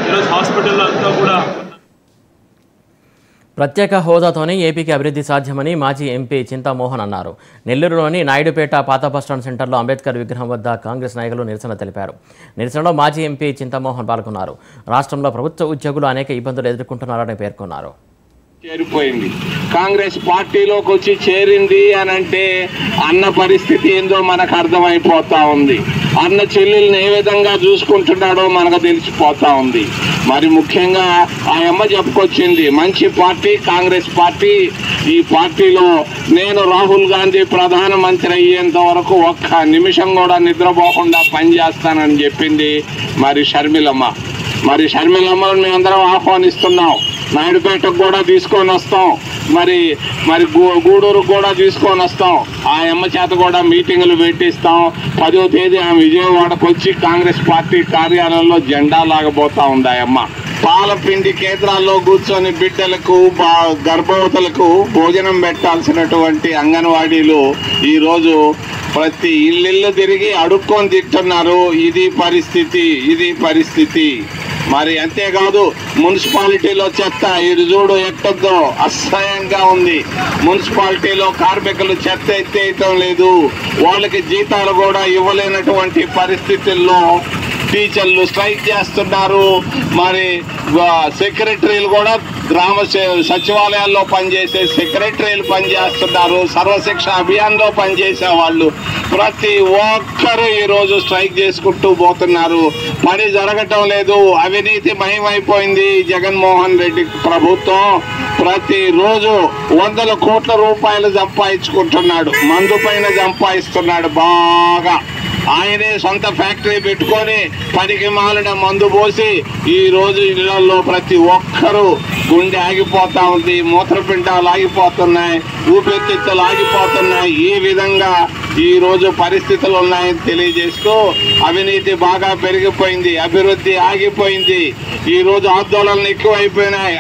ఈరోజు హాస్పిటల్లో అంతా కూడా ప్రత్యేక హోదాతోనే ఏపీకి అభివృద్ధి సాధ్యమని మాజీ ఎంపీ చింతామోహన్ అన్నారు. నెల్లూరులోని నాయుడుపేట పాత బస్టాండ్ సెంటర్లో అంబేద్కర్ విగ్రహం వద్ద కాంగ్రెస్ నాయకులు నిరసన తెలిపారు. నిరసనలో మాజీ ఎంపీ చింతామోహన్ పాల్గొన్నారు. రాష్ట్రంలో ప్రభుత్వ ఉద్యోగులు అనేక ఇబ్బందులు ఎదుర్కొంటున్నారని పేర్కొన్నారు. చేరిపోయింది కాంగ్రెస్ పార్టీలోకి వచ్చి చేరింది అని అంటే అన్న పరిస్థితి ఏందో మనకు అర్థమైపోతా ఉంది. అన్న చెల్లెల్ని ఏ విధంగా చూసుకుంటున్నాడో మనకు తెలిసిపోతా ఉంది. మరి ముఖ్యంగా ఆ అమ్మ చెప్పుకొచ్చింది, మంచి పార్టీ కాంగ్రెస్ పార్టీ. ఈ పార్టీలో నేను రాహుల్ గాంధీ ప్రధానమంత్రి అయ్యేంత వరకు ఒక్క నిమిషం కూడా నిద్రపోకుండా పనిచేస్తానని చెప్పింది మరి షర్మిలమ్మ. మరి షర్మిలమ్మను మేమందరం ఆహ్వానిస్తున్నాం. నాయుడుపేటకు కూడా తీసుకొని వస్తాం, మరి గూడూరుకు కూడా తీసుకొని వస్తాం. ఆ అమ్మ చేత కూడా మీటింగులు పెట్టిస్తాం. 10వ తేదీ ఆమె విజయవాడకు వచ్చి కాంగ్రెస్ పార్టీ కార్యాలయంలో జెండా లాగబోతా ఉంది. ఆ అమ్మ పాలపిండి కేంద్రాల్లో కూర్చొని బిడ్డలకు గర్భవతులకు భోజనం పెట్టాల్సినటువంటి అంగన్వాడీలు ఈరోజు ప్రతి ఇల్లు తిరిగి అడుక్కొని తింటున్నారు. ఇది పరిస్థితి. మరి అంతేకాదు మున్సిపాలిటీలో చెత్త ఇది చూడు ఎట్టద్దో అసహ్యంగా ఉంది. మున్సిపాలిటీలో కార్మికులు చెత్త ఎత్తేయటం లేదు. వాళ్ళకి జీతాలు కూడా ఇవ్వలేనటువంటి పరిస్థితుల్లో టీచర్లు స్ట్రైక్ చేస్తున్నారు. మరి సెక్రటరీలు కూడా గ్రామ సచివాలయాల్లో పనిచేసే సెక్రటరీలు పనిచేస్తున్నారు. సర్వశిక్ష అభియాన్లో పనిచేసే వాళ్ళు ప్రతి ఒక్కరూ ఈరోజు స్ట్రైక్ చేసుకుంటూ పోతున్నారు. పని జరగటం లేదు. అవినీతి మయమైపోయింది. జగన్మోహన్ రెడ్డి ప్రభుత్వం ప్రతిరోజు 100 కోట్ల రూపాయలు సంపాదించుకుంటున్నాడు. మందు పైన సంపాదిస్తున్నాడు బాగా. ఆయనే సొంత ఫ్యాక్టరీ పెట్టుకొని పనికి మాలిన మందు పోసి ఈ రోజు ఇళ్లలో ప్రతి ఒక్కరూ గుండె ఆగిపోతా ఉంది, మూత్రపిండాలు ఆగిపోతున్నాయి, ఊపిరితిత్తులు ఆగిపోతున్నాయి. ఈ విధంగా ఈ రోజు పరిస్థితులు ఉన్నాయని తెలియజేస్తూ అవినీతి బాగా పెరిగిపోయింది, అభివృద్ధి ఆగిపోయింది. ఈ రోజు ఆందోళనలు ఎక్కువైపోయినాయి.